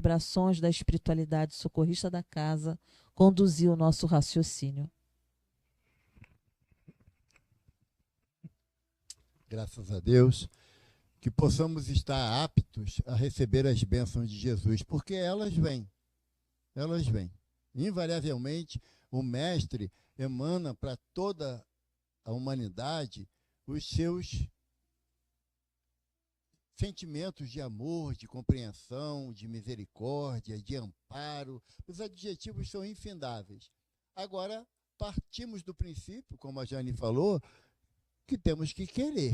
vibrações da espiritualidade socorrista da casa conduzir o nosso raciocínio. Graças a Deus, que possamos estar aptos a receber as bênçãos de Jesus, porque elas vêm. Invariavelmente, o Mestre emana para toda a humanidade os seus sentimentos de amor, de compreensão, de misericórdia, de amparo. Os adjetivos são infindáveis. Agora, partimos do princípio, como a Jane falou, que temos que querer.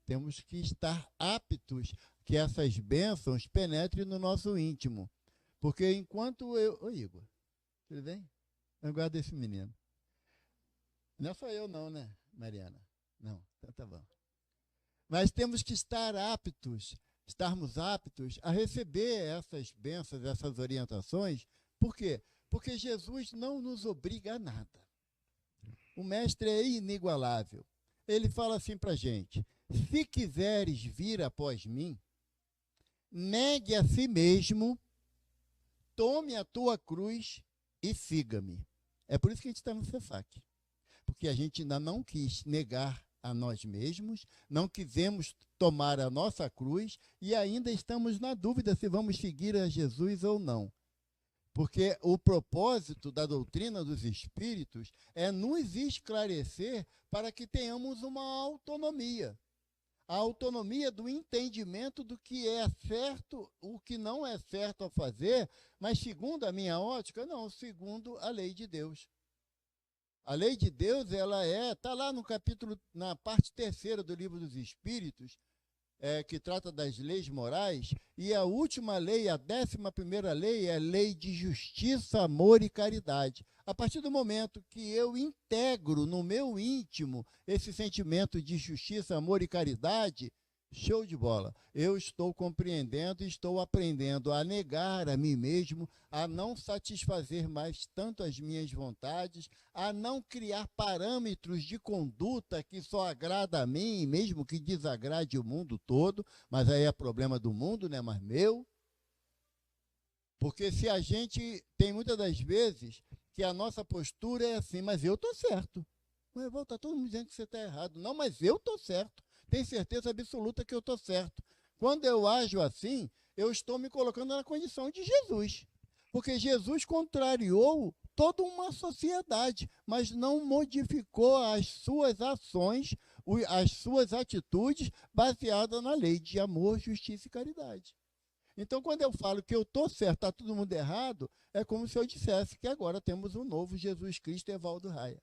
Temos que estar aptos que essas bênçãos penetrem no nosso íntimo. Porque enquanto eu... Ô, Igor, tudo bem? Eu guardo esse menino. Não é só eu não, né, Mariana? Não, então tá bom. Mas temos que estarmos aptos a receber essas bênçãos, essas orientações. Por quê? Porque Jesus não nos obriga a nada. O Mestre é inigualável. Ele fala assim para a gente: se quiseres vir após mim, negue a si mesmo, tome a tua cruz e siga-me. É por isso que a gente está no CEFAC. Porque a gente ainda não quis negar a nós mesmos, não quisemos tomar a nossa cruz e ainda estamos na dúvida se vamos seguir a Jesus ou não. Porque o propósito da doutrina dos espíritos é nos esclarecer para que tenhamos uma autonomia. A autonomia do entendimento do que é certo, o que não é certo a fazer, mas segundo a minha ótica, não, segundo a lei de Deus. A lei de Deus, ela está lá no capítulo, na parte 3ª do Livro dos Espíritos, que trata das leis morais, e a última lei, a 11ª lei, é a lei de justiça, amor e caridade. A partir do momento que eu integro no meu íntimo esse sentimento de justiça, amor e caridade, show de bola. Eu estou compreendendo e estou aprendendo a negar a mim mesmo, a não satisfazer mais tanto as minhas vontades, a não criar parâmetros de conduta que só agrada a mim, mesmo que desagrade o mundo todo, mas aí é problema do mundo, né, mas meu. Porque se a gente tem muitas das vezes que a nossa postura é assim, mas eu estou certo. Mas está todo mundo dizendo que você está errado. Não, mas eu estou certo. Tem certeza absoluta que eu estou certo. Quando eu ajo assim, eu estou me colocando na condição de Jesus. Porque Jesus contrariou toda uma sociedade, mas não modificou as suas ações, as suas atitudes baseadas na lei de amor, justiça e caridade. Então, quando eu falo que eu estou certo, está todo mundo errado, é como se eu dissesse que agora temos um novo Jesus Cristo Evaldo Raia.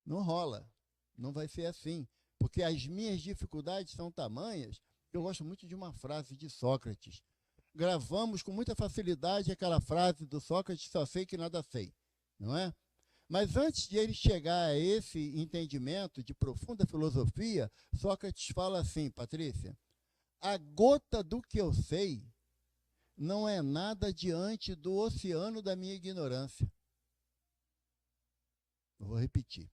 Não rola, não vai ser assim. Porque as minhas dificuldades são tamanhas. Eu gosto muito de uma frase de Sócrates. Gravamos com muita facilidade aquela frase do Sócrates: só sei que nada sei, não é? Mas antes de ele chegar a esse entendimento de profunda filosofia, Sócrates fala assim, Patrícia: a gota do que eu sei não é nada diante do oceano da minha ignorância. Eu vou repetir.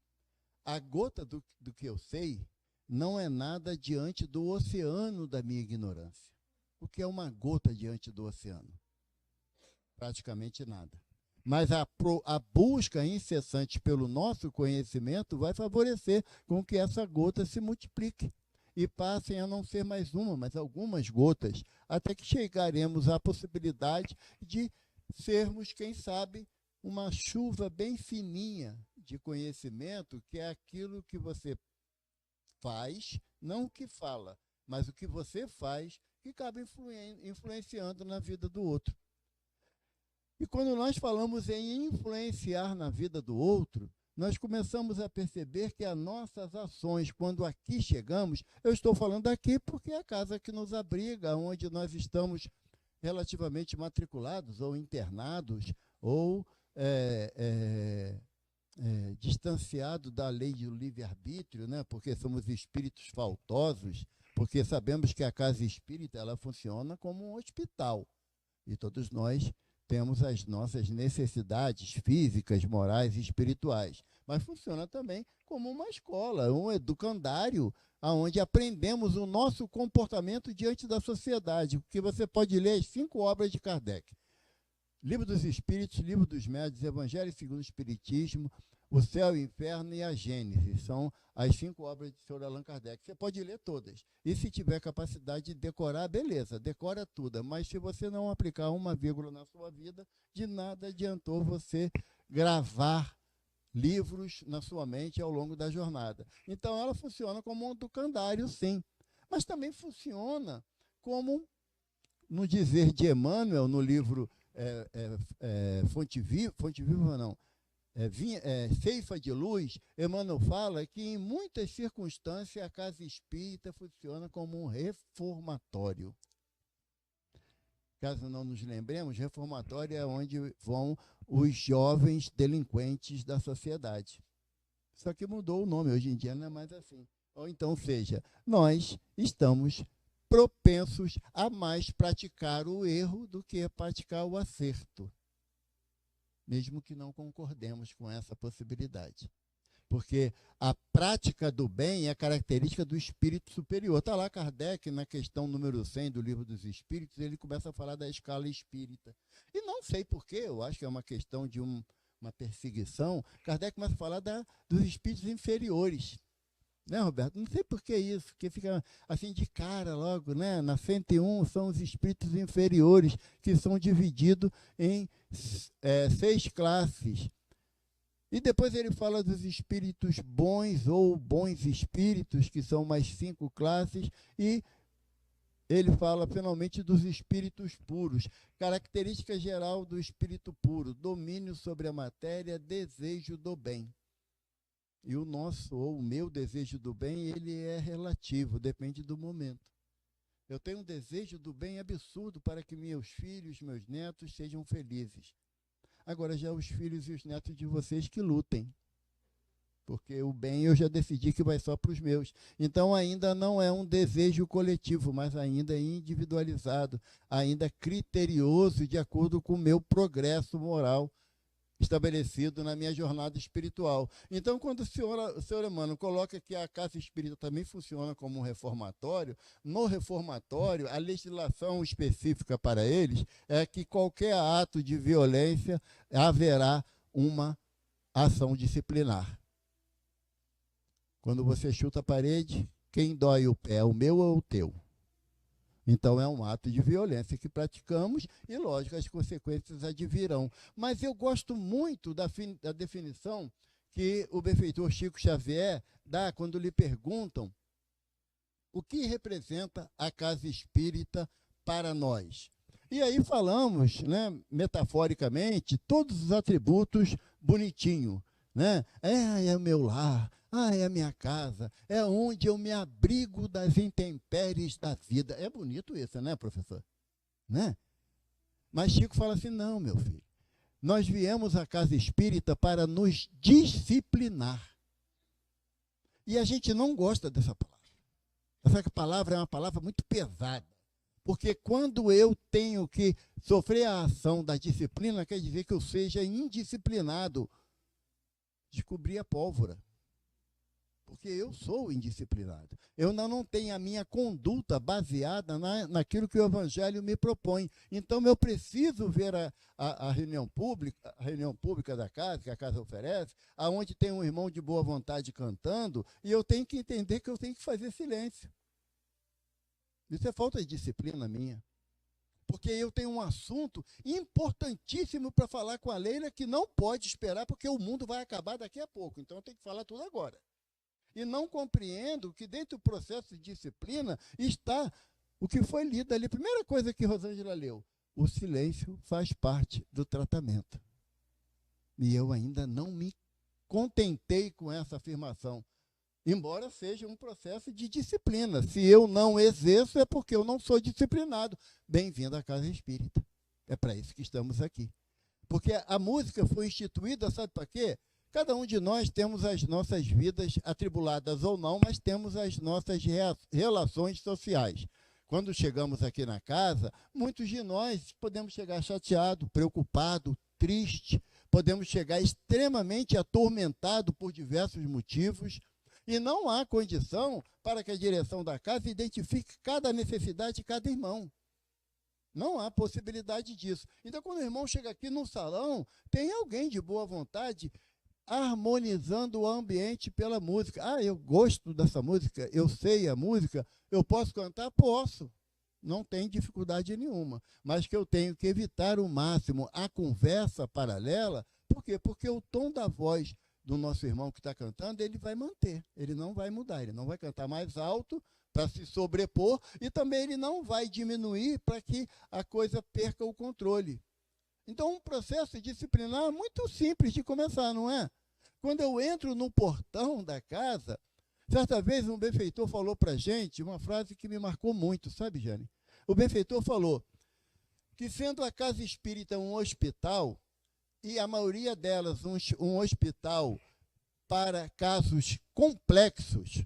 A gota do que eu sei não é nada diante do oceano da minha ignorância. O que é uma gota diante do oceano? Praticamente nada. Mas a busca incessante pelo nosso conhecimento vai favorecer com que essa gota se multiplique e passem a não ser mais uma, mas algumas gotas, até que chegaremos à possibilidade de sermos, quem sabe, uma chuva bem fininha de conhecimento, que é aquilo que você faz, não o que fala, mas o que você faz, que acaba influenciando na vida do outro. E quando nós falamos em influenciar na vida do outro, nós começamos a perceber que as nossas ações, quando aqui chegamos, eu estou falando aqui porque é a casa que nos abriga, onde nós estamos relativamente matriculados ou internados, ou distanciado da lei do livre-arbítrio, né? Porque somos espíritos faltosos, porque sabemos que a casa espírita ela funciona como um hospital, e todos nós temos as nossas necessidades físicas, morais e espirituais. Mas funciona também como uma escola, um educandário, onde aprendemos o nosso comportamento diante da sociedade, porque você pode ler as 5 obras de Kardec. Livro dos Espíritos, Livro dos Médiuns, Evangelho segundo o Espiritismo, O Céu e o Inferno e a Gênese. São as 5 obras do Sr. Allan Kardec. Você pode ler todas. E se tiver capacidade de decorar, beleza, decora tudo. Mas se você não aplicar uma vírgula na sua vida, de nada adiantou você gravar livros na sua mente ao longo da jornada. Então, ela funciona como um educandário, sim. Mas também funciona como, no dizer de Emmanuel, no livro Fonte Viva, não, Ceifa de Luz, Emmanuel fala que em muitas circunstâncias a casa espírita funciona como um reformatório. Caso não nos lembremos, reformatório é onde vão os jovens delinquentes da sociedade. Só que mudou o nome, hoje em dia não é mais assim. Ou então, seja, nós estamos propensos a mais praticar o erro do que a praticar o acerto, mesmo que não concordemos com essa possibilidade. Porque a prática do bem é característica do espírito superior. Está lá Kardec, na questão número 100 do Livro dos Espíritos, ele começa a falar da escala espírita. E não sei porquê, eu acho que é uma questão de uma perseguição, Kardec começa a falar dos espíritos inferiores. Né, Roberto? Não sei por que isso, porque fica assim de cara logo, né? Na 101 são os espíritos inferiores, que são divididos em 6 classes. E depois ele fala dos espíritos bons ou bons espíritos, que são mais 5 classes, e ele fala finalmente dos espíritos puros. Característica geral do espírito puro: domínio sobre a matéria, desejo do bem. E o nosso, ou o meu desejo do bem, ele é relativo, depende do momento. Eu tenho um desejo do bem absurdo para que meus filhos, meus netos sejam felizes. Agora, já os filhos e os netos de vocês que lutem. Porque o bem eu já decidi que vai só para os meus. Então, ainda não é um desejo coletivo, mas ainda é individualizado, ainda criterioso de acordo com o meu progresso moral estabelecido na minha jornada espiritual. Então, quando o senhor Emmanuel coloca que a casa espírita também funciona como um reformatório, no reformatório, a legislação específica para eles é que qualquer ato de violência haverá uma ação disciplinar. Quando você chuta a parede, quem dói o pé, o meu ou o teu? Então, é um ato de violência que praticamos e, lógico, as consequências advirão. Mas eu gosto muito da definição que o benfeitor Chico Xavier dá quando lhe perguntam o que representa a casa espírita para nós. E aí falamos, né, metaforicamente, todos os atributos bonitinho. Né? É o meu lar. É a minha casa, é onde eu me abrigo das intempéries da vida. É bonito isso, né, professor? Né? Mas Chico fala assim, não, meu filho, nós viemos à casa espírita para nos disciplinar. E a gente não gosta dessa palavra. Essa palavra é uma palavra muito pesada. Porque quando eu tenho que sofrer a ação da disciplina, quer dizer que eu seja indisciplinado. Descobri a pólvora. Porque eu sou indisciplinado. Eu não tenho a minha conduta baseada naquilo que o Evangelho me propõe. Então, eu preciso ver a reunião pública da casa, que a casa oferece, onde tem um irmão de boa vontade cantando, e eu tenho que entender que eu tenho que fazer silêncio. Isso é falta de disciplina minha. Porque eu tenho um assunto importantíssimo para falar com a Leila que não pode esperar, porque o mundo vai acabar daqui a pouco. Então, eu tenho que falar tudo agora. E não compreendo que dentro do processo de disciplina está o que foi lido ali. Primeira coisa que Rosângela leu: o silêncio faz parte do tratamento. E eu ainda não me contentei com essa afirmação, embora seja um processo de disciplina. Se eu não exerço, é porque eu não sou disciplinado. Bem-vindo à Casa Espírita. É para isso que estamos aqui. Porque a música foi instituída, sabe para quê? Cada um de nós temos as nossas vidas atribuladas ou não, mas temos as nossas relações sociais. Quando chegamos aqui na casa, muitos de nós podemos chegar chateado, preocupado, triste, podemos chegar extremamente atormentado por diversos motivos, e não há condição para que a direção da casa identifique cada necessidade de cada irmão. Não há possibilidade disso. Então, quando o irmão chega aqui no salão, tem alguém de boa vontade harmonizando o ambiente pela música. Ah, eu gosto dessa música, eu sei a música, eu posso cantar? Posso. Não tem dificuldade nenhuma. Mas que eu tenho que evitar ao máximo a conversa paralela. Por quê? Porque o tom da voz do nosso irmão que está cantando, ele vai manter. Ele não vai mudar, ele não vai cantar mais alto para se sobrepor e também ele não vai diminuir para que a coisa perca o controle. Então, um processo disciplinar muito simples de começar, não é? Quando eu entro no portão da casa, certa vez um benfeitor falou para a gente uma frase que me marcou muito, sabe, Jane? O benfeitor falou que, sendo a casa espírita um hospital, e a maioria delas um hospital para casos complexos,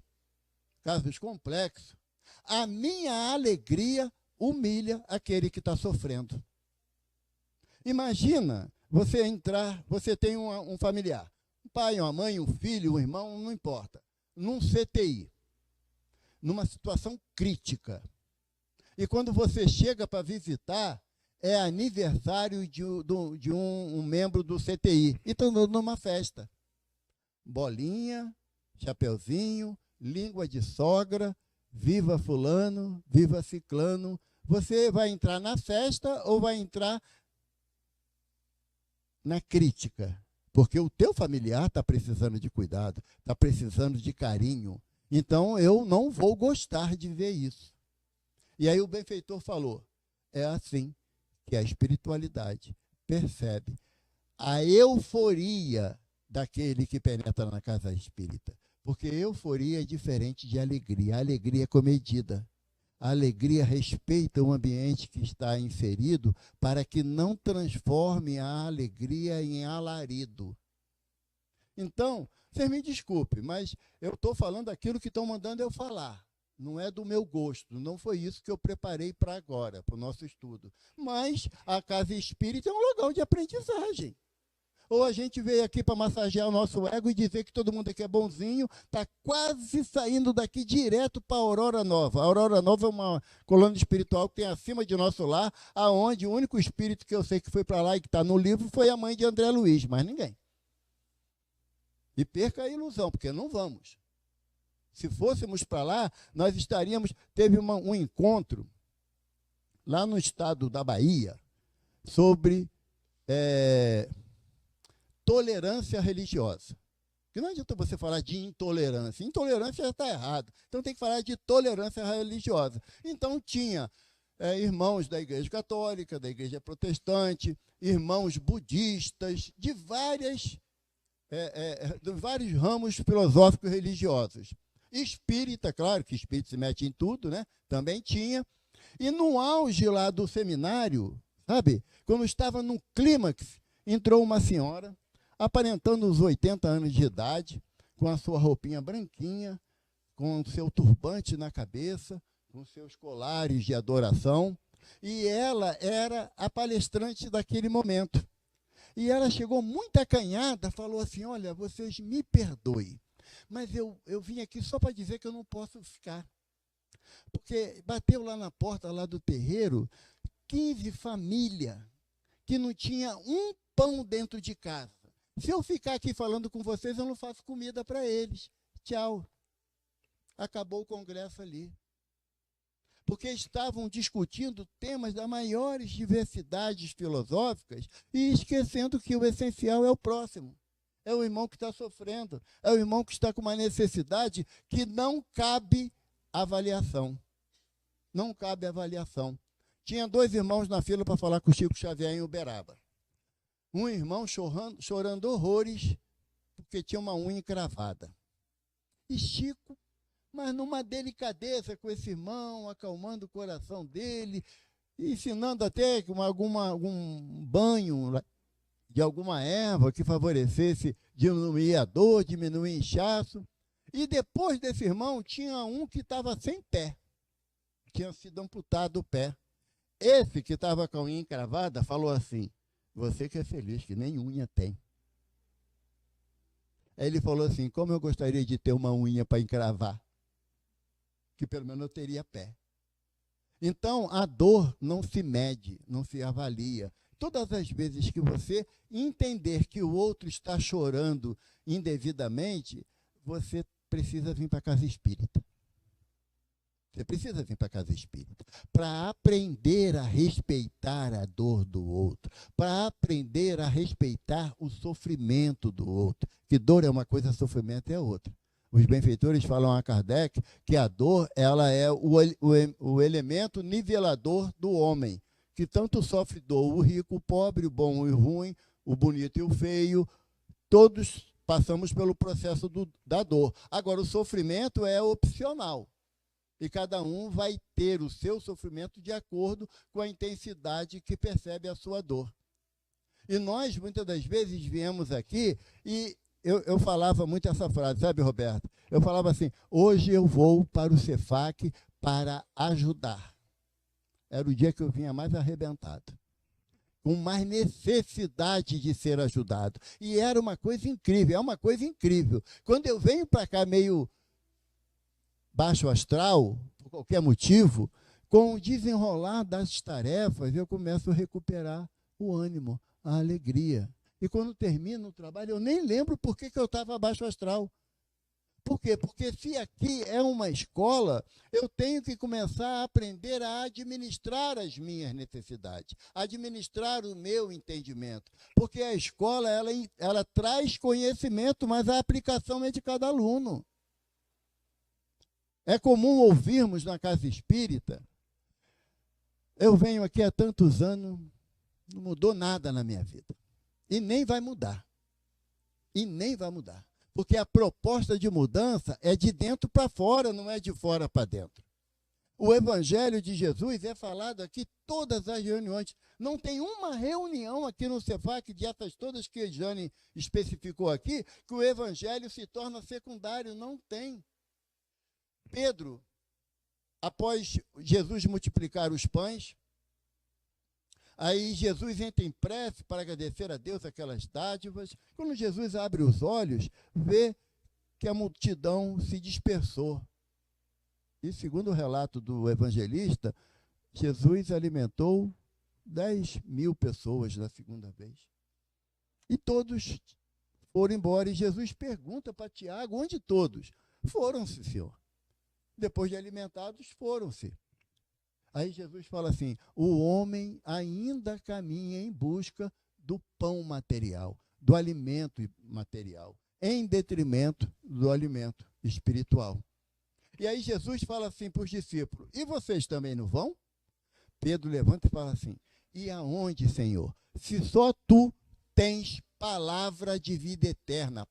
a minha alegria humilha aquele que está sofrendo. Imagina você entrar, você tem um familiar, um pai, uma mãe, um filho, um irmão, não importa, num CTI, numa situação crítica. E quando você chega para visitar, é aniversário de um membro do CTI. E estão numa festa. Bolinha, chapeuzinho, língua de sogra, viva fulano, viva ciclano. Você vai entrar na festa ou vai entrar na crítica? Porque o teu familiar está precisando de cuidado, está precisando de carinho. Então, eu não vou gostar de ver isso. E aí o benfeitor falou, é assim que a espiritualidade percebe a euforia daquele que penetra na casa espírita. Porque euforia é diferente de alegria. A alegria é comedida. A alegria respeita o ambiente que está inserido para que não transforme a alegria em alarido. Então, vocês me desculpem, mas eu estou falando aquilo que estão mandando eu falar. Não é do meu gosto, não foi isso que eu preparei para agora, para o nosso estudo. Mas a casa espírita é um lugar de aprendizagem. Ou a gente veio aqui para massagear o nosso ego e dizer que todo mundo aqui é bonzinho, está quase saindo daqui direto para a Aurora Nova. A Aurora Nova é uma colônia espiritual que tem acima de nosso lar, aonde o único espírito que eu sei que foi para lá e que está no livro foi a mãe de André Luiz, mas ninguém. E perca a ilusão, porque não vamos. Se fôssemos para lá, nós estaríamos... Teve um encontro lá no estado da Bahia sobre tolerância religiosa. Porque não adianta você falar de intolerância. Intolerância já está errado. Então tem que falar de tolerância religiosa. Então tinha irmãos da Igreja Católica, da Igreja Protestante, irmãos budistas, de vários ramos filosóficos religiosos. Espírita, claro que espírito se mete em tudo, né? Também tinha. E no auge lá do seminário, sabe? Quando estava no clímax, entrou uma senhora, aparentando uns 80 anos de idade, com a sua roupinha branquinha, com o seu turbante na cabeça, com seus colares de adoração, e ela era a palestrante daquele momento. E ela chegou muito acanhada, falou assim, olha, vocês me perdoem, mas eu vim aqui só para dizer que eu não posso ficar. Porque bateu lá na porta lá do terreiro 15 famílias que não tinha um pão dentro de casa. Se eu ficar aqui falando com vocês, eu não faço comida para eles. Tchau. Acabou o congresso ali. Porque estavam discutindo temas das maiores diversidades filosóficas e esquecendo que o essencial é o próximo. É o irmão que está sofrendo, é o irmão que está com uma necessidade que não cabe avaliação. Não cabe avaliação. Tinha 2 irmãos na fila para falar com o Chico Xavier em Uberaba. Um irmão chorando horrores porque tinha uma unha encravada. E Chico, mas numa delicadeza com esse irmão, acalmando o coração dele, ensinando até algum banho de alguma erva que favorecesse diminuir a dor, diminuir o inchaço. E depois desse irmão, tinha um que estava sem pé. tinha sido amputado o pé. Esse que estava com a unha encravada falou assim: você que é feliz, que nem unha tem. Aí ele falou assim: como eu gostaria de ter uma unha para encravar, que pelo menos eu teria pé. Então, a dor não se mede, não se avalia. Todas as vezes que você entender que o outro está chorando indevidamente, você precisa vir para a casa espírita. Você precisa vir para a casa espírita para aprender a respeitar a dor do outro, para aprender a respeitar o sofrimento do outro. Que dor é uma coisa, sofrimento é outra. Os benfeitores falam a Kardec que a dor ela é o elemento nivelador do homem, que tanto sofre dor o rico, o pobre, o bom e o ruim, o bonito e o feio, todos passamos pelo processo da dor. Agora, o sofrimento é opcional. E cada um vai ter o seu sofrimento de acordo com a intensidade que percebe a sua dor. E nós, muitas das vezes, viemos aqui e eu falava muito essa frase, sabe, Roberto? Eu falava assim: hoje eu vou para o Cefac para ajudar. Era o dia que eu vinha mais arrebentado, com mais necessidade de ser ajudado. E era uma coisa incrível, é uma coisa incrível. Quando eu venho para cá meio baixo astral, por qualquer motivo, com o desenrolar das tarefas, eu começo a recuperar o ânimo, a alegria. E quando termino o trabalho, eu nem lembro por que eu estava baixo astral. Por quê? Porque se aqui é uma escola, eu tenho que começar a aprender a administrar as minhas necessidades, administrar o meu entendimento. Porque a escola, ela traz conhecimento, mas a aplicação é de cada aluno. É comum ouvirmos na casa espírita: eu venho aqui há tantos anos, não mudou nada na minha vida. E nem vai mudar. E nem vai mudar. Porque a proposta de mudança é de dentro para fora, não é de fora para dentro. O Evangelho de Jesus é falado aqui todas as reuniões. Não tem uma reunião aqui no Cefac, dessas todas que a Jane especificou aqui, que o Evangelho se torna secundário. Não tem. Pedro, após Jesus multiplicar os pães, aí Jesus entra em prece para agradecer a Deus aquelas dádivas. Quando Jesus abre os olhos, vê que a multidão se dispersou. E segundo o relato do evangelista, Jesus alimentou 10.000 pessoas na segunda vez. E todos foram embora. E Jesus pergunta para Tiago: onde todos? Foram-se, Senhor. Depois de alimentados, foram-se. Aí Jesus fala assim: o homem ainda caminha em busca do pão material, do alimento material, em detrimento do alimento espiritual. E aí Jesus fala assim para os discípulos: e vocês também não vão? Pedro levanta e fala assim: e aonde, Senhor? Se só tu tens palavra de vida eterna.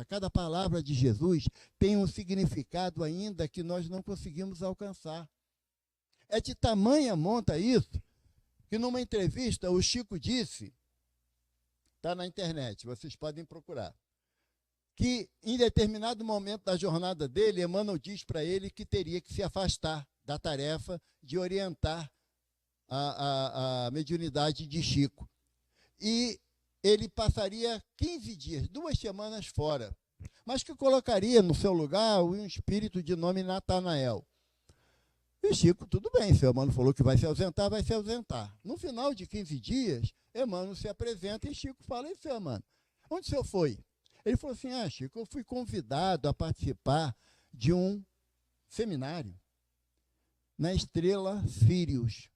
Cada palavra de Jesus tem um significado ainda que nós não conseguimos alcançar. É de tamanha monta isso, que numa entrevista o Chico disse, está na internet, vocês podem procurar, que em determinado momento da jornada dele, Emmanuel diz para ele que teria que se afastar da tarefa de orientar a mediunidade de Chico. E ele passaria 15 dias, 2 semanas fora, mas que colocaria no seu lugar um espírito de nome Natanael. E Chico, tudo bem, se o Emmanuel falou que vai se ausentar, vai se ausentar. No final de 15 dias, Emmanuel se apresenta e Chico fala: e seu Emmanuel, onde o senhor foi? Ele falou assim: Chico, eu fui convidado a participar de um seminário na Estrela Sírios,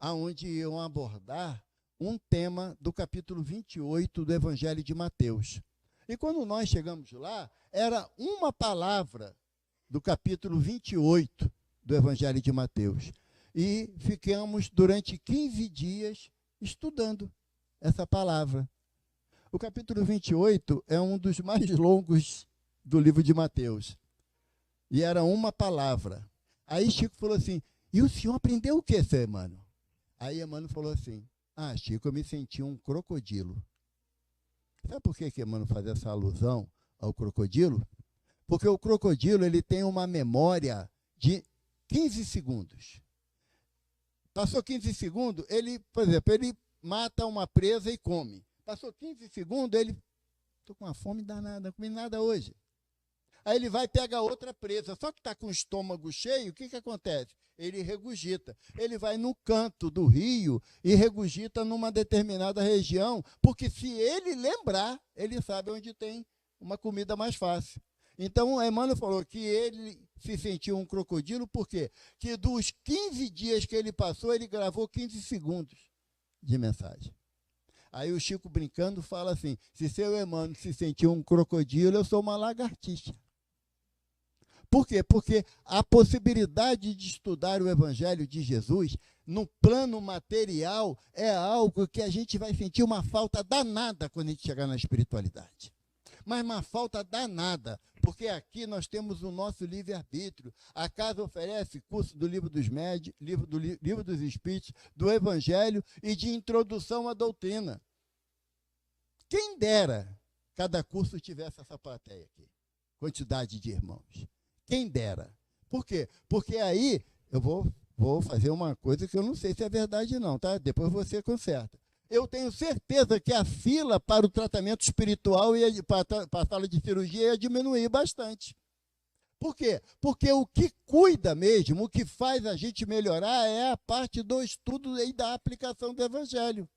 aonde iam abordar um tema do capítulo 28 do Evangelho de Mateus. E quando nós chegamos lá, era uma palavra do capítulo 28 do Evangelho de Mateus. E ficamos durante 15 dias estudando essa palavra. O capítulo 28 é um dos mais longos do livro de Mateus. E era uma palavra. Aí Chico falou assim: e o senhor aprendeu o que, seu Emmanuel? Aí Emmanuel falou assim: Chico, eu me senti um crocodilo. Sabe por que Emmanuel faz essa alusão ao crocodilo? Porque o crocodilo ele tem uma memória 15 segundos. Passou 15 segundos, ele, por exemplo, ele mata uma presa e come. Passou 15 segundos, ele, estou com uma fome danada, não comi nada hoje. Aí ele vai e pega outra presa, só que está com o estômago cheio, o que acontece? Ele regurgita. Ele vai no canto do rio e regurgita numa determinada região, porque se ele lembrar, ele sabe onde tem uma comida mais fácil. Então, Emmanuel falou que ele se sentiu um crocodilo, por quê? Que dos 15 dias que ele passou, ele gravou 15 segundos de mensagem. Aí o Chico, brincando, fala assim, se seu Emmanuel se sentiu um crocodilo, eu sou uma lagartixa. Por quê? Porque a possibilidade de estudar o Evangelho de Jesus no plano material é algo que a gente vai sentir uma falta danada quando a gente chegar na espiritualidade. Mas uma falta danada, porque aqui nós temos o nosso livre-arbítrio. A casa oferece curso do Livro dos Médios, Livro dos Espíritos, do Evangelho e de introdução à doutrina. Quem dera cada curso tivesse essa plateia aqui, quantidade de irmãos. Quem dera. Por quê? Porque aí eu vou fazer uma coisa que eu não sei se é verdade não, tá? Depois você conserta. Eu tenho certeza que a fila para o tratamento espiritual, para a sala de cirurgia, ia diminuir bastante. Por quê? Porque o que cuida mesmo, o que faz a gente melhorar é a parte do estudo e da aplicação do Evangelho.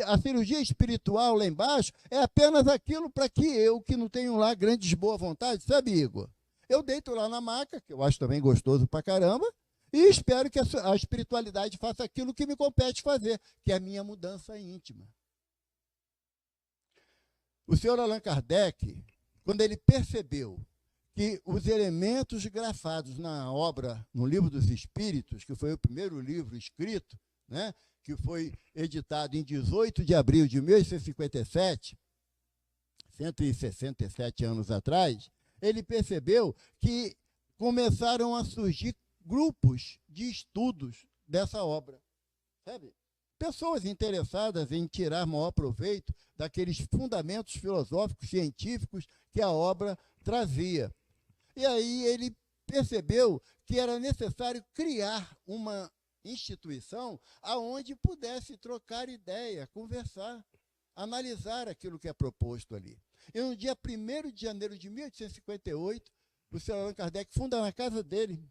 A cirurgia espiritual lá embaixo é apenas aquilo para que eu, que não tenho lá grandes boa vontade, sabe, Igor? Eu deito lá na maca, que eu acho também gostoso pra caramba, e espero que a espiritualidade faça aquilo que me compete fazer, que é a minha mudança íntima. O senhor Allan Kardec, quando ele percebeu que os elementos grafados na obra, no Livro dos Espíritos, que foi o primeiro livro escrito, né, que foi editado em 18 de abril de 1857, 167 anos atrás, ele percebeu que começaram a surgir grupos de estudos dessa obra, sabe? Pessoas interessadas em tirar maior proveito daqueles fundamentos filosóficos, científicos que a obra trazia. E aí ele percebeu que era necessário criar uma instituição aonde pudesse trocar ideia, conversar, analisar aquilo que é proposto ali. E no dia 1º de janeiro de 1858, o senhor Allan Kardec funda na casa dele,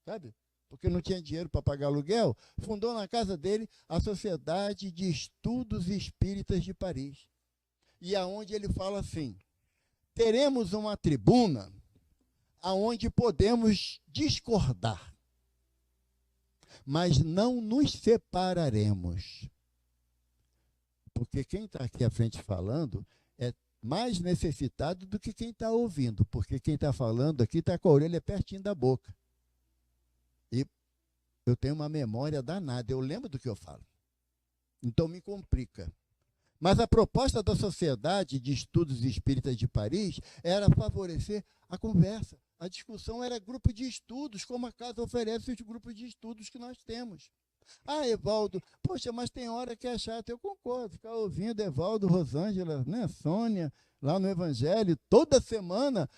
sabe? Porque não tinha dinheiro para pagar aluguel, fundou na casa dele a Sociedade de Estudos Espíritas de Paris. E aonde ele fala assim, teremos uma tribuna aonde podemos discordar, mas não nos separaremos. Porque quem está aqui à frente falando é mais necessitado do que quem está ouvindo, porque quem está falando aqui está com a orelha pertinho da boca. E eu tenho uma memória danada, eu lembro do que eu falo. Então me complica. Mas a proposta da Sociedade de Estudos Espíritas de Paris era favorecer a conversa. A discussão era grupo de estudos, como a casa oferece os grupos de estudos que nós temos. Ah, Evaldo, poxa, mas tem hora que é chato. Eu concordo, ficar ouvindo Evaldo, Rosângela, né, Sônia, lá no Evangelho, toda semana,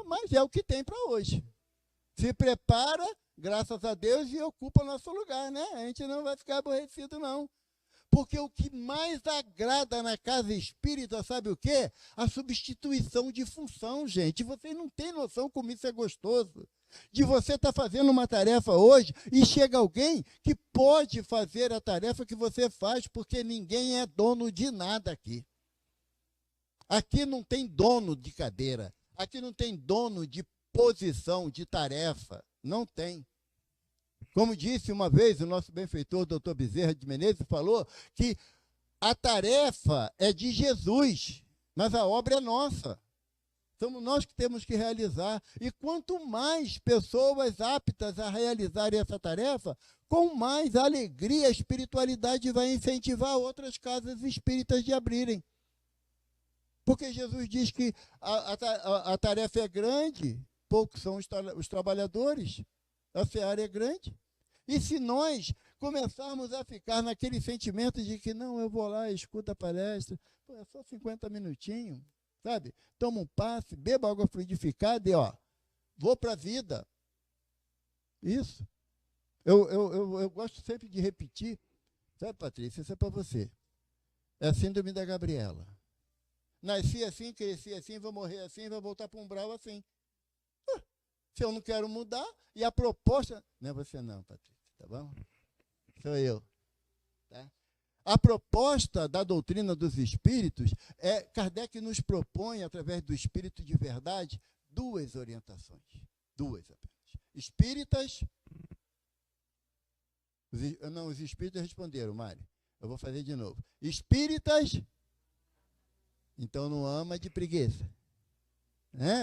mas é o que tem para hoje. Se prepara, graças a Deus, e ocupa o nosso lugar, né? A gente não vai ficar aborrecido, não. Porque o que mais agrada na casa espírita, sabe o quê? A substituição de função, gente. Vocês não têm noção como isso é gostoso. De você estar fazendo uma tarefa hoje e chega alguém que pode fazer a tarefa que você faz, porque ninguém é dono de nada aqui. Aqui não tem dono de cadeira. Aqui não tem dono de posição, de tarefa. Não tem. Como disse uma vez o nosso benfeitor, doutor Bezerra de Menezes, falou que a tarefa é de Jesus, mas a obra é nossa. Somos nós que temos que realizar. E quanto mais pessoas aptas a realizarem essa tarefa, com mais alegria a espiritualidade vai incentivar outras casas espíritas de abrirem. Porque Jesus diz que a tarefa é grande, poucos são os trabalhadores, a seara é grande. E se nós começarmos a ficar naquele sentimento de que não, eu vou lá, escuto a palestra, é só 50 minutinhos, sabe? Toma um passe, beba água fluidificada e vou para a vida. Isso. Eu gosto sempre de repetir. Sabe, Patrícia, isso é para você. É a síndrome da Gabriela. Nasci assim, cresci assim, vou morrer assim, vou voltar para um umbral assim. Se eu não quero mudar, e a proposta... Não é você não, Patrícia, tá bom? Sou eu. Tá? A proposta da doutrina dos espíritos Kardec nos propõe, através do espírito de verdade, duas orientações. Duas apenas. Espíritas... os espíritas responderam, Mário. Eu vou fazer de novo. Espíritas... Então não ama de preguiça.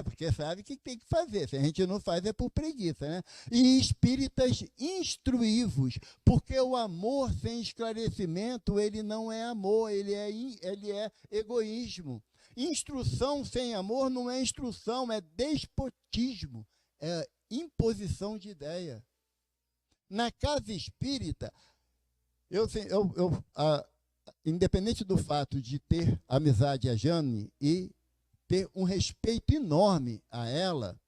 Porque sabe o que tem que fazer. Se a gente não faz, é por preguiça. Né? E espíritas instruívos, porque o amor sem esclarecimento, ele não é amor, ele é egoísmo. Instrução sem amor não é instrução, é despotismo, é imposição de ideia. Na casa espírita, independente do fato de ter amizade a Jane e ter um respeito enorme a ela,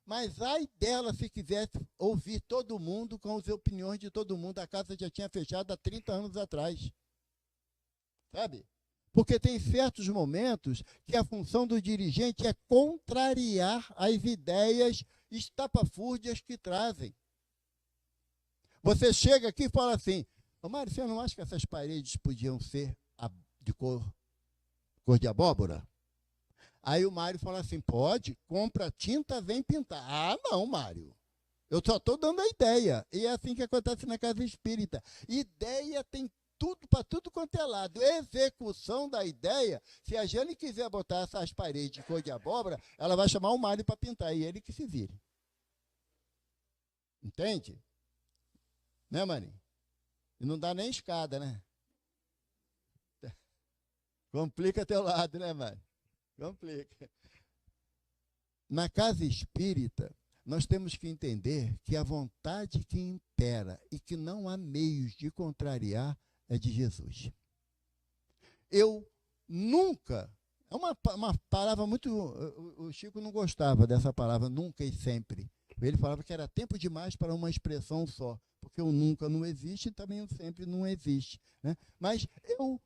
mas ai dela se quisesse ouvir todo mundo com as opiniões de todo mundo, a casa já tinha fechado há 30 anos atrás. Sabe? Porque tem certos momentos que a função do dirigente é contrariar as ideias estapafúrdias que trazem. Você chega aqui e fala assim, Mário, você não acha que essas paredes podiam ser de cor de abóbora? Aí o Mário fala assim, pode, compra tinta, vem pintar. Ah, não, Mário, eu só estou dando a ideia. E é assim que acontece na casa espírita. Ideia tem tudo, para tudo quanto é lado. Execução da ideia, se a Jane quiser botar essas paredes de cor de abóbora, ela vai chamar o Mário para pintar, e ele que se vire. Entende? Né, Marinho? E não dá nem escada, né? Complica teu lado, né, Mário? Complica. Na casa espírita, nós temos que entender que a vontade que impera e que não há meios de contrariar é de Jesus. Eu nunca... É uma palavra muito... O Chico não gostava dessa palavra, nunca e sempre. Ele falava que era tempo demais para uma expressão só, porque o nunca não existe e também o sempre não existe. Né? Mas eu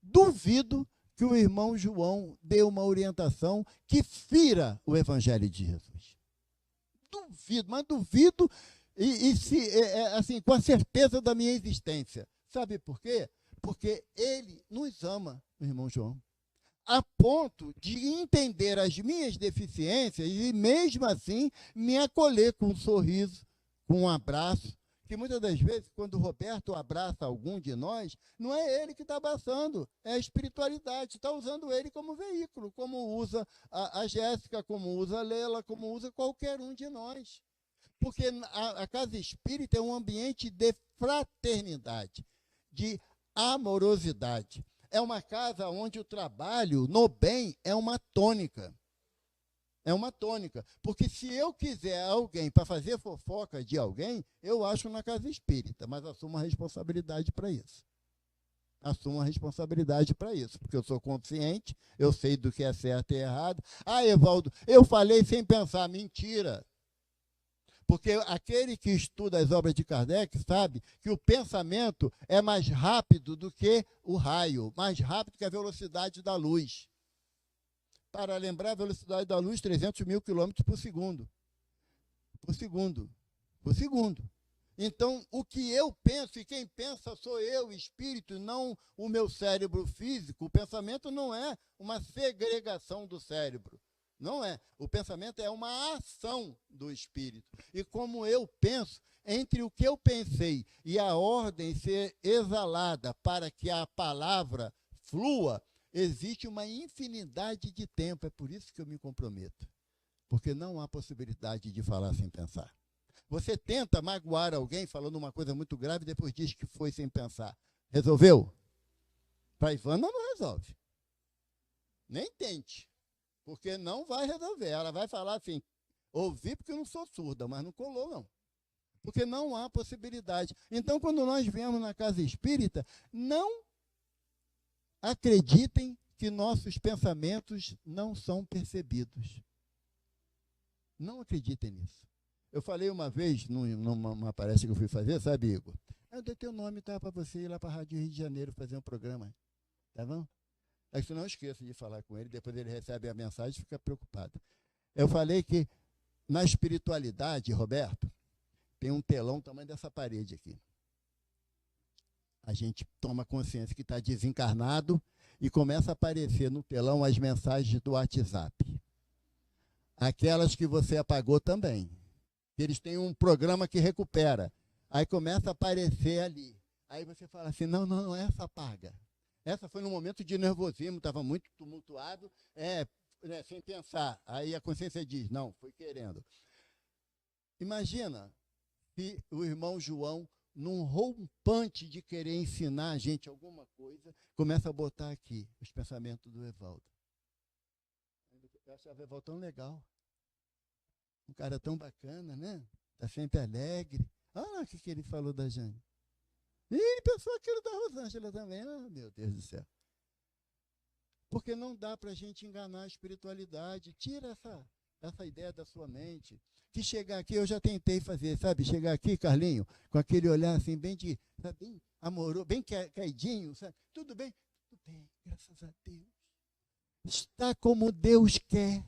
duvido que o irmão João dê uma orientação que fira o Evangelho de Jesus. Duvido, mas duvido assim, com a certeza da minha existência. Sabe por quê? Porque ele nos ama, o irmão João, a ponto de entender as minhas deficiências e, mesmo assim, me acolher com um sorriso, com um abraço, que muitas das vezes, quando o Roberto abraça algum de nós, não é ele que está abraçando, é a espiritualidade, está usando ele como veículo, como usa a Jéssica, como usa a Lela, como usa qualquer um de nós. Porque a casa espírita é um ambiente de fraternidade, de amorosidade. É uma casa onde o trabalho no bem é uma tônica. É uma tônica. Porque se eu quiser alguém para fazer fofoca de alguém, eu acho na casa espírita, mas assumo a responsabilidade para isso. Assumo a responsabilidade para isso, porque eu sou consciente, eu sei do que é certo e errado. Ah, Evaldo, eu falei sem pensar. Mentira. Porque aquele que estuda as obras de Kardec sabe que o pensamento é mais rápido do que o raio, mais rápido que a velocidade da luz. Para lembrar, a velocidade da luz, 300 mil quilômetros por segundo. Por segundo. Por segundo. Então, o que eu penso, e quem pensa sou eu, espírito, não o meu cérebro físico. O pensamento não é uma segregação do cérebro. Não é. O pensamento é uma ação do espírito. E como eu penso, entre o que eu pensei e a ordem ser exalada para que a palavra flua, existe uma infinidade de tempo. É por isso que eu me comprometo. Porque não há possibilidade de falar sem pensar. Você tenta magoar alguém falando uma coisa muito grave e depois diz que foi sem pensar. Resolveu? Para Ivana não resolve. Nem tente. Porque não vai resolver. Ela vai falar assim, ouvi porque eu não sou surda, mas não colou, não. Porque não há possibilidade. Então, quando nós viemos na casa espírita, não acreditem que nossos pensamentos não são percebidos. Não acreditem nisso. Eu falei uma vez, numa palestra que eu fui fazer, sabe, Igor? Eu dei teu nome, tá, para você ir lá para a Rádio Rio de Janeiro fazer um programa. Tá bom? Aí você não esqueça de falar com ele, depois ele recebe a mensagem e fica preocupado. Eu falei que na espiritualidade, Roberto, tem um telão tamanho dessa parede aqui. A gente toma consciência que está desencarnado e começa a aparecer no telão as mensagens do WhatsApp. Aquelas que você apagou também. Eles têm um programa que recupera. Aí começa a aparecer ali. Aí você fala assim, não, essa apaga. Essa foi num momento de nervosismo, estava muito tumultuado, sem pensar. Aí a consciência diz, não, foi querendo. Imagina se o irmão João, num rompante de querer ensinar a gente alguma coisa, começa a botar aqui os pensamentos do Evaldo. Eu achava o Evaldo tão legal. Um cara tão bacana, né? Está sempre alegre. Olha o que ele falou da Jane. E ele pensou aquilo da Rosângela também. Ah, meu Deus do céu. Porque não dá para a gente enganar a espiritualidade. Tira essa ideia da sua mente. Que chegar aqui, eu já tentei fazer, sabe? Chegar aqui, Carlinho, com aquele olhar assim, bem amoroso, bem caidinho, sabe? Tudo bem? Tudo bem, graças a Deus. Está como Deus quer.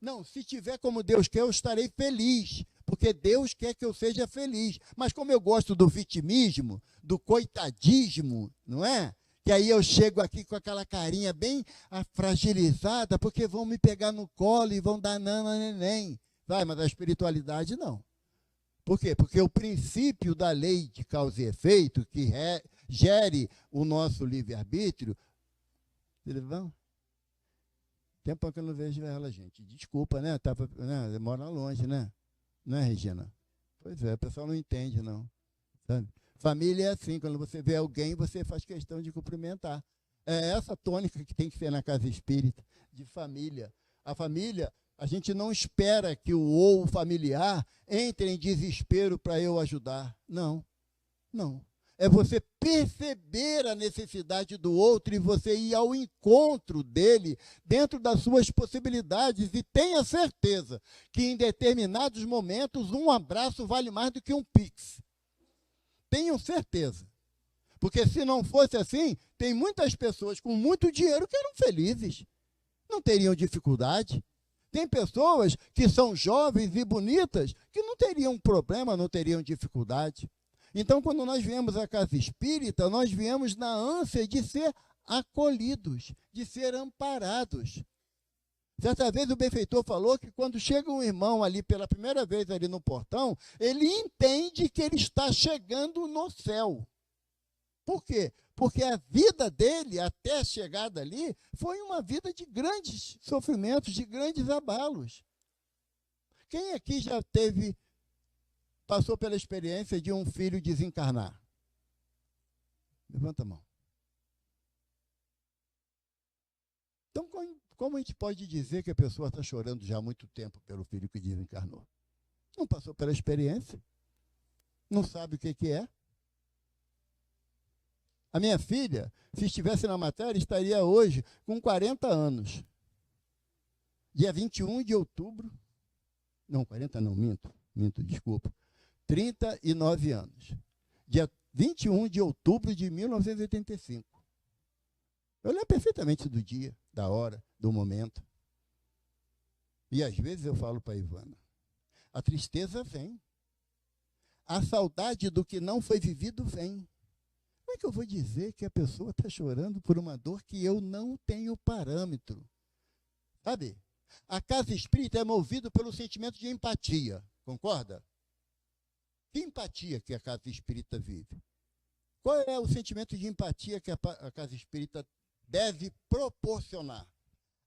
Não, se tiver como Deus quer, eu estarei feliz. Porque Deus quer que eu seja feliz. Mas como eu gosto do vitimismo, do coitadismo, não é? Que aí eu chego aqui com aquela carinha bem fragilizada, porque vão me pegar no colo e vão dar nana neném. Vai, mas a espiritualidade não. Por quê? Porque o princípio da lei de causa e efeito, que gere o nosso livre-arbítrio, eles vão. Tempo que eu não vejo ela, gente. Desculpa, né? Mora longe, né? Não é, Regina? Pois é, o pessoal não entende, não. Sabe? Família é assim, quando você vê alguém, você faz questão de cumprimentar. É essa tônica que tem que ser na casa espírita, de família. A família, a gente não espera que o familiar entre em desespero para eu ajudar. Não, não. É você perceber a necessidade do outro e você ir ao encontro dele dentro das suas possibilidades. E tenha certeza que em determinados momentos um abraço vale mais do que um pix. Tenham certeza. Porque se não fosse assim, tem muitas pessoas com muito dinheiro que eram felizes. Não teriam dificuldade. Tem pessoas que são jovens e bonitas que não teriam problema, não teriam dificuldade. Então, quando nós viemos à casa espírita, nós viemos na ânsia de ser acolhidos, de ser amparados. Certa vez o benfeitor falou que quando chega um irmão ali pela primeira vez ali no portão, ele entende que ele está chegando no céu. Por quê? Porque a vida dele, até a chegada ali, foi uma vida de grandes sofrimentos, de grandes abalos. Quem aqui já passou pela experiência de um filho desencarnar? Levanta a mão. Então, como a gente pode dizer que a pessoa está chorando já há muito tempo pelo filho que desencarnou? Não passou pela experiência, não sabe o que é. A minha filha, se estivesse na matéria, estaria hoje com 40 anos. Dia 21 de outubro, não, 40 não, minto, desculpa. 39 anos. Dia 21 de outubro de 1985. Eu lembro perfeitamente do dia, da hora, do momento. E às vezes eu falo para a Ivana, a tristeza vem. A saudade do que não foi vivido vem. Como é que eu vou dizer que a pessoa está chorando por uma dor que eu não tenho parâmetro? Sabe? A casa espírita é movida pelo sentimento de empatia. Concorda? Que empatia que a casa espírita vive? Qual é o sentimento de empatia que a casa espírita deve proporcionar?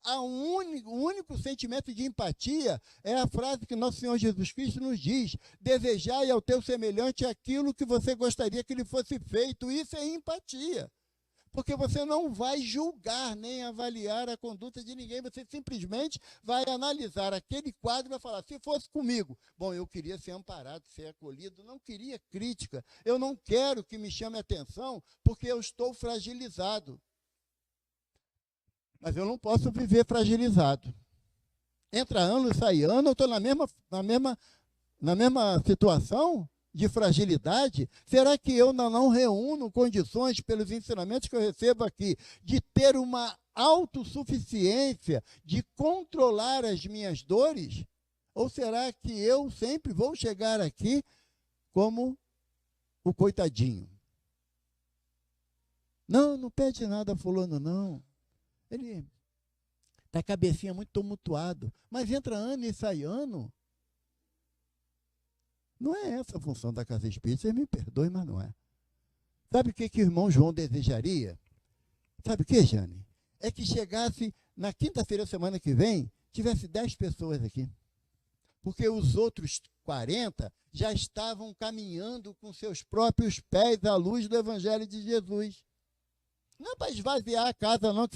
O único sentimento de empatia é a frase que nosso Senhor Jesus Cristo nos diz: desejai ao teu semelhante aquilo que você gostaria que lhe fosse feito. Isso é empatia. Porque você não vai julgar nem avaliar a conduta de ninguém, você simplesmente vai analisar aquele quadro e vai falar, se fosse comigo, bom, eu queria ser amparado, ser acolhido, não queria crítica, eu não quero que me chame a atenção porque eu estou fragilizado. Mas eu não posso viver fragilizado. Entra ano, sai ano, eu estou na mesma na mesma situação de fragilidade? Será que eu não reúno condições, pelos ensinamentos que eu recebo aqui, de ter uma autossuficiência, de controlar as minhas dores? Ou será que eu sempre vou chegar aqui como o coitadinho? Não, não pede nada a fulano, não. Ele está a cabecinha muito tumultuado. Mas entra ano e sai ano. Não é essa a função da casa espírita. Vocês me perdoem, mas não é. Sabe o que o irmão João desejaria? Sabe o que, Jane? É que chegasse na quinta-feira, semana que vem, tivesse 10 pessoas aqui. Porque os outros 40 já estavam caminhando com seus próprios pés à luz do Evangelho de Jesus. Não é para esvaziar a casa, não,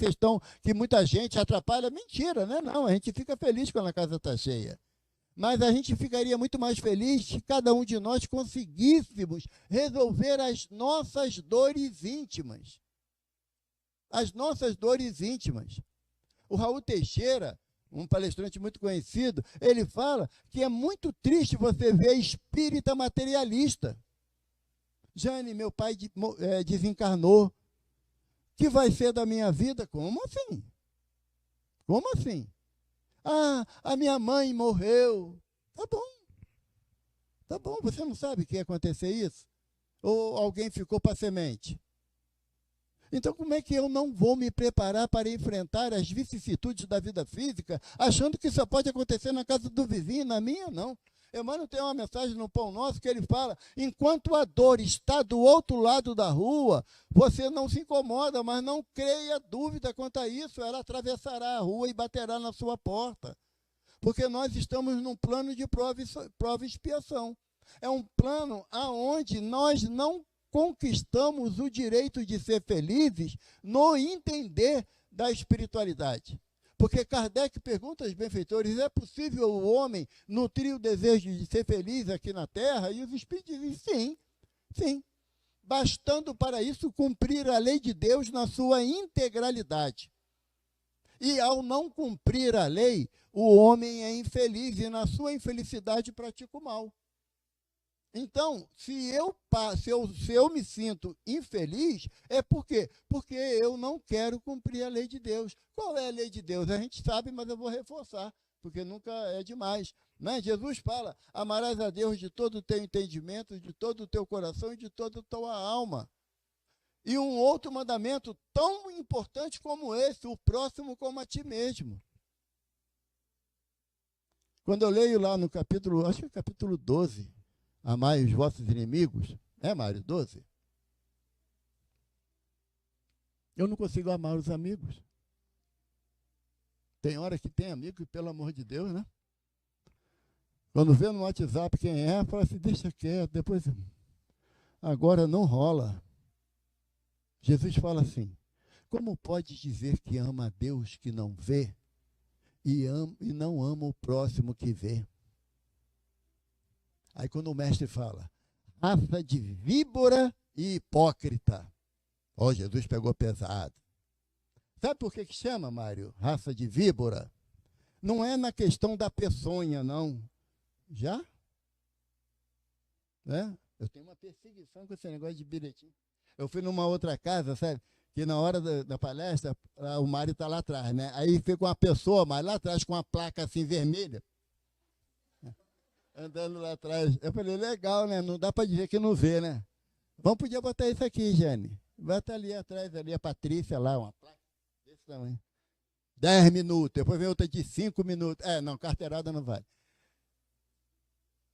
que muita gente atrapalha. Mentira, né? Não, a gente fica feliz quando a casa está cheia. Mas a gente ficaria muito mais feliz se cada um de nós conseguíssemos resolver as nossas dores íntimas. As nossas dores íntimas. O Raul Teixeira, um palestrante muito conhecido, ele fala que é muito triste você ver espírita materialista. Jane, meu pai desencarnou. O que vai ser da minha vida? Como assim? Como assim? Ah, a minha mãe morreu. Tá bom. Tá bom, você não sabe que ia acontecer isso? Ou alguém ficou para semente? Então, como é que eu não vou me preparar para enfrentar as vicissitudes da vida física, achando que isso pode acontecer na casa do vizinho, na minha não? Emmanuel tem uma mensagem no Pão Nosso que ele fala: enquanto a dor está do outro lado da rua, você não se incomoda, mas não creia dúvida quanto a isso, ela atravessará a rua e baterá na sua porta. Porque nós estamos num plano de prova e expiação. É um plano aonde nós não conquistamos o direito de ser felizes no entender da espiritualidade. Porque Kardec pergunta aos benfeitores: é possível o homem nutrir o desejo de ser feliz aqui na Terra? E os espíritos dizem sim, sim. Bastando para isso cumprir a lei de Deus na sua integralidade. E ao não cumprir a lei, o homem é infeliz e na sua infelicidade pratica o mal. Então, se eu me sinto infeliz, é por quê? Porque eu não quero cumprir a lei de Deus. Qual é a lei de Deus? A gente sabe, mas eu vou reforçar, porque nunca é demais. Né? Jesus fala: amarás a Deus de todo o teu entendimento, de todo o teu coração e de toda a tua alma. E um outro mandamento tão importante como esse: o próximo como a ti mesmo. Quando eu leio lá no capítulo, acho que é capítulo 12, amai os vossos inimigos, é Mário 12? Eu não consigo amar os amigos. Tem hora que tem amigo que, pelo amor de Deus, né? Quando vê no WhatsApp quem é, fala assim: deixa quieto, depois... Agora não rola. Jesus fala assim: como pode dizer que ama a Deus que não vê e não ama o próximo que vê? Aí quando o mestre fala: raça de víbora e hipócrita. Ó, Jesus pegou pesado. Sabe por que chama, Mário, raça de víbora? Não é na questão da peçonha, não. Já? Né? Eu tenho uma perseguição com esse negócio de bilhetinho. Eu fui numa outra casa, sabe? Que na hora da palestra, o Mário está lá atrás, né? Aí fica uma pessoa, mas lá atrás com uma placa assim vermelha, andando lá atrás. Eu falei: legal, né? Não dá para dizer que não vê, né? Podia botar isso aqui, Jane. Vai estar ali atrás, ali a Patrícia lá, uma placa desse tamanho. 10 minutos, depois vem outra de 5 minutos. Não, carteirada não vale.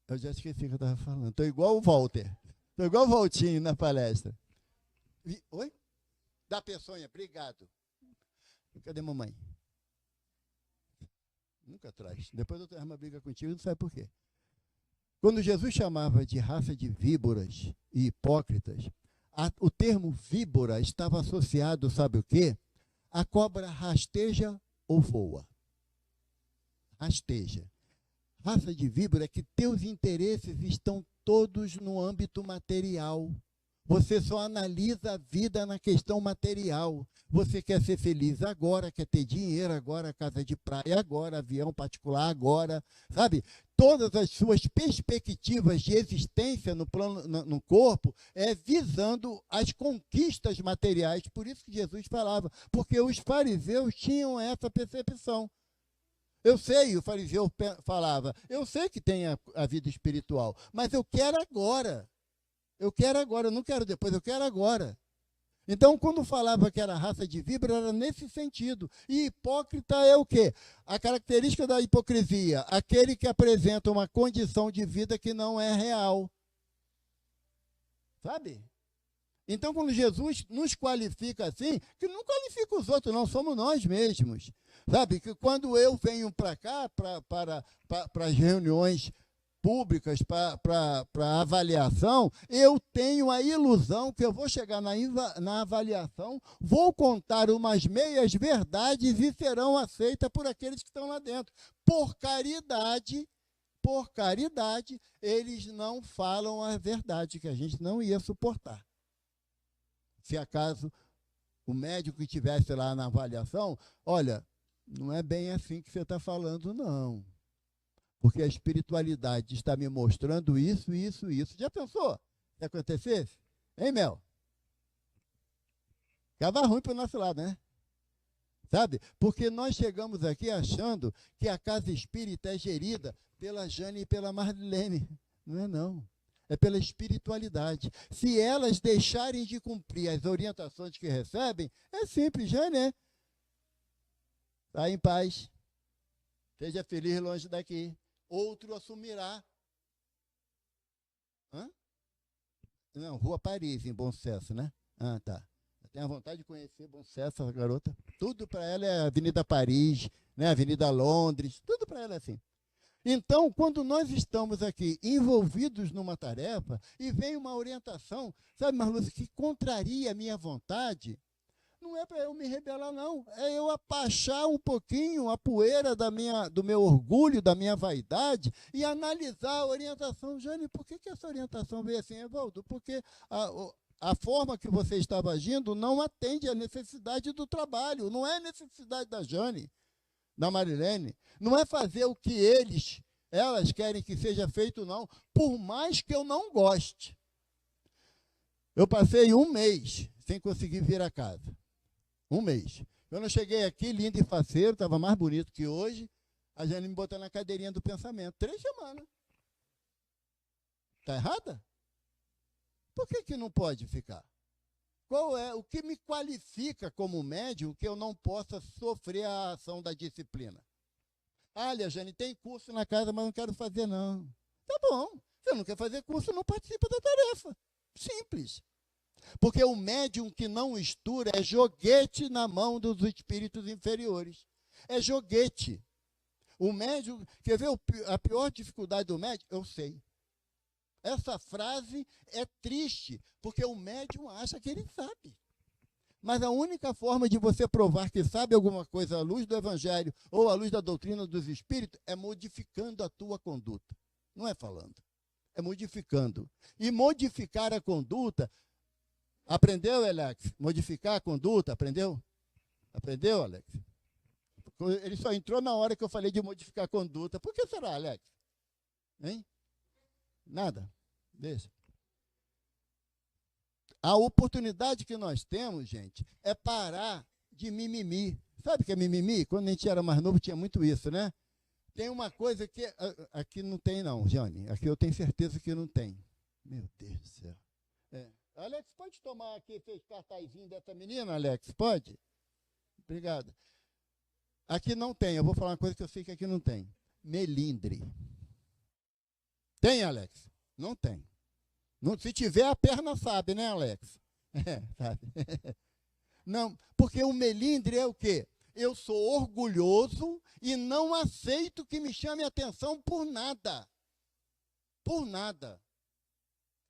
Eu já esqueci o que eu estava falando. Estou igual o Walter. Estou igual o Valtinho na palestra. Oi? Da peçonha, obrigado. Cadê mamãe? Nunca traz. Depois eu tenho uma briga contigo, não sabe por quê. Quando Jesus chamava de raça de víboras e hipócritas, o termo víbora estava associado, sabe o quê? A cobra rasteja ou voa. Rasteja. Raça de víbora é que teus interesses estão todos no âmbito material. Você só analisa a vida na questão material. Você quer ser feliz agora, quer ter dinheiro agora, casa de praia agora, avião particular agora, sabe? todas as suas perspectivas de existência no plano, no corpo, visando as conquistas materiais. Por isso que Jesus falava, porque os fariseus tinham essa percepção. Eu sei, o fariseu falava, eu sei que tem a vida espiritual, mas eu quero agora. Eu quero agora, eu não quero depois, eu quero agora. Então, quando falava que era raça de víbora, era nesse sentido. E hipócrita é o quê? A característica da hipocrisia, aquele que apresenta uma condição de vida que não é real. Sabe? Então, quando Jesus nos qualifica assim, que não qualifica os outros, não, somos nós mesmos. Sabe? Que quando eu venho para cá, para as reuniões públicas, para avaliação, eu tenho a ilusão que eu vou chegar na avaliação, vou contar umas meias verdades e serão aceitas por aqueles que estão lá dentro. Por caridade, eles não falam a verdade, que a gente não ia suportar. Se acaso o médico que estivesse lá na avaliação, olha, não é bem assim que você está falando, não. Porque a espiritualidade está me mostrando isso. Já pensou se acontecesse? Hein, Mel? Ficava ruim para o nosso lado, né? Sabe? Porque nós chegamos aqui achando que a casa espírita é gerida pela Jane e pela Marlene. Não é, não. É pela espiritualidade. Se elas deixarem de cumprir as orientações que recebem, é simples, Jane. Está em paz. Seja feliz longe daqui. Outro assumirá. Hã? Não, Rua Paris, em Bom Sucesso, né? Ah, tá. Eu tenho a vontade de conhecer Bom Sucesso, a garota. Tudo para ela é Avenida Paris, né? Avenida Londres, tudo para ela é assim. Então, quando nós estamos aqui envolvidos numa tarefa e vem uma orientação, sabe, Marlúcia, que contraria a minha vontade, não é para eu me rebelar, não. É eu apachar um pouquinho a poeira do meu orgulho, da minha vaidade e analisar a orientação. Jane, por que essa orientação veio assim, Evaldo? Porque a forma que você estava agindo não atende à necessidade do trabalho. Não é necessidade da Jane, da Marilene. Não é fazer o que elas querem que seja feito, não. Por mais que eu não goste. Eu passei 1 mês sem conseguir vir a casa. 1 mês. Quando eu cheguei aqui, lindo e faceiro, estava mais bonito que hoje, a Jane me botou na cadeirinha do pensamento. 3 semanas. Está errada? Por que não pode ficar? Qual é o que me qualifica como médium que eu não possa sofrer a ação da disciplina? Olha, Jane, tem curso na casa, mas não quero fazer, não. Tá bom. Você não quer fazer curso, não participa da tarefa. Simples. Porque o médium que não estuda é joguete na mão dos espíritos inferiores. É joguete. O médium, quer ver a pior dificuldade do médium? Eu sei. Essa frase é triste, porque o médium acha que ele sabe. Mas a única forma de você provar que sabe alguma coisa à luz do Evangelho ou à luz da doutrina dos espíritos é modificando a tua conduta. Não é falando. É modificando. E modificar a conduta... Aprendeu, Alex? Modificar a conduta, aprendeu? Aprendeu, Alex? Ele só entrou na hora que eu falei de modificar a conduta. Por que será, Alex? Hein? Nada. Deixa. A oportunidade que nós temos, gente, é parar de mimimi. Sabe o que é mimimi? Quando a gente era mais novo tinha muito isso, né? Tem uma coisa que... Aqui não tem, não, Jane. Aqui eu tenho certeza que não tem. Meu Deus do céu. Alex, pode tomar aqui esse cartazinho dessa menina, Alex? Pode? Obrigado. Aqui não tem, eu vou falar uma coisa que eu sei que aqui não tem. Melindre. Tem, Alex? Não tem. Não, se tiver, a perna sabe, né, Alex? Sabe. Não, porque o melindre é o quê? Eu sou orgulhoso e não aceito que me chame a atenção por nada. Por nada.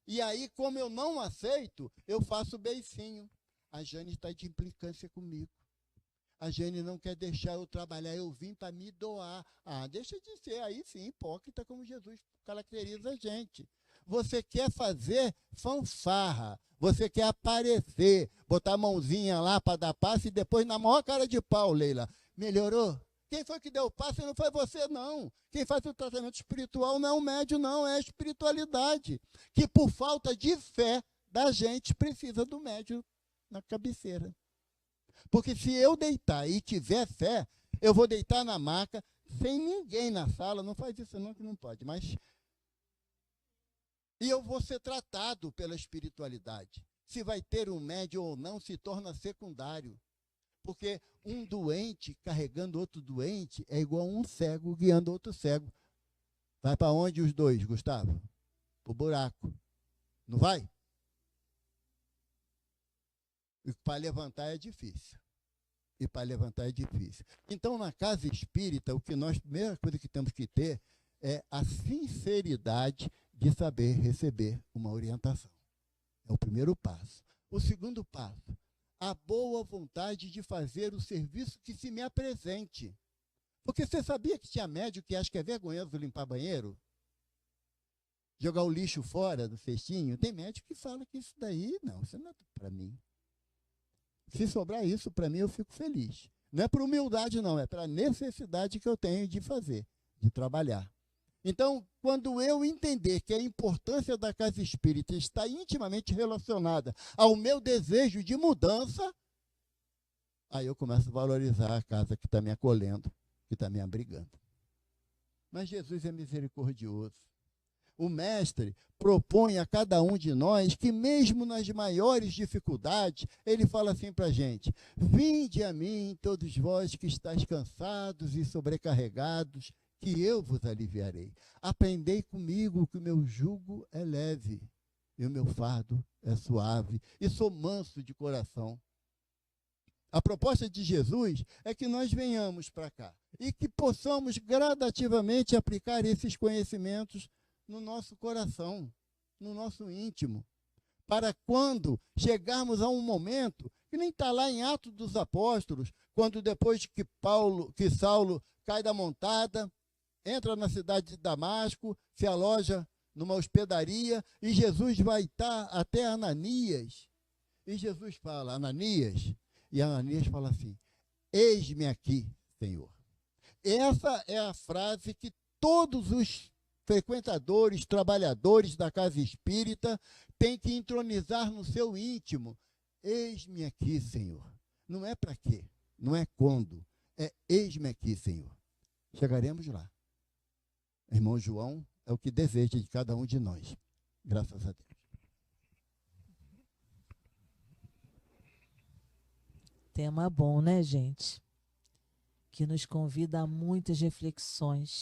E aí, como eu não aceito, eu faço beicinho. A Jane está de implicância comigo. A Jane não quer deixar eu trabalhar, eu vim para me doar. Ah, deixa de ser aí sim, hipócrita, como Jesus caracteriza a gente. Você quer fazer fanfarra, você quer aparecer, botar a mãozinha lá para dar passe e depois na maior cara de pau, Leila. Melhorou? Quem foi que deu o passe não foi você, não. Quem faz o tratamento espiritual não é o médium, não, é a espiritualidade. Que por falta de fé da gente precisa do médium na cabeceira. Porque se eu deitar e tiver fé, eu vou deitar na maca, sem ninguém na sala, não faz isso não, que não pode, mas... E eu vou ser tratado pela espiritualidade. Se vai ter um médium ou não, se torna secundário. Porque um doente carregando outro doente é igual a um cego guiando outro cego. Vai para onde os dois, Gustavo? Para o buraco. Não vai? E para levantar é difícil. Então, na casa espírita, a primeira coisa que temos que ter é a sinceridade de saber receber uma orientação. É o primeiro passo. O segundo passo, a boa vontade de fazer o serviço que se me apresente. Porque você sabia que tinha médico que acha que é vergonhoso limpar banheiro? Jogar o lixo fora do cestinho? Tem médico que fala que isso daí, não, isso não é para mim. Se sobrar isso, para mim, eu fico feliz. Não é por humildade, não, é para necessidade que eu tenho de fazer, de trabalhar. Então, quando eu entender que a importância da casa espírita está intimamente relacionada ao meu desejo de mudança, aí eu começo a valorizar a casa que está me acolhendo, que está me abrigando. Mas Jesus é misericordioso. O Mestre propõe a cada um de nós que, mesmo nas maiores dificuldades, ele fala assim para a gente: vinde a mim, todos vós que estáis cansados e sobrecarregados, que eu vos aliviarei. Aprendei comigo que o meu jugo é leve e o meu fardo é suave, e sou manso de coração. A proposta de Jesus é que nós venhamos para cá e que possamos gradativamente aplicar esses conhecimentos no nosso coração, no nosso íntimo, para quando chegarmos a um momento que nem está lá em Atos dos Apóstolos, quando depois que Saulo cai da montada, entra na cidade de Damasco, se aloja numa hospedaria, e Jesus vai estar até Ananias. E Jesus fala, Ananias, e Ananias fala assim: eis-me aqui, Senhor. Essa é a frase que todos os frequentadores, trabalhadores da casa espírita têm que entronizar no seu íntimo. Eis-me aqui, Senhor. Não é para quê, não é quando, é eis-me aqui, Senhor. Chegaremos lá. Irmão João é o que deseja de cada um de nós. Graças a Deus. Tema bom, né, gente? Que nos convida a muitas reflexões.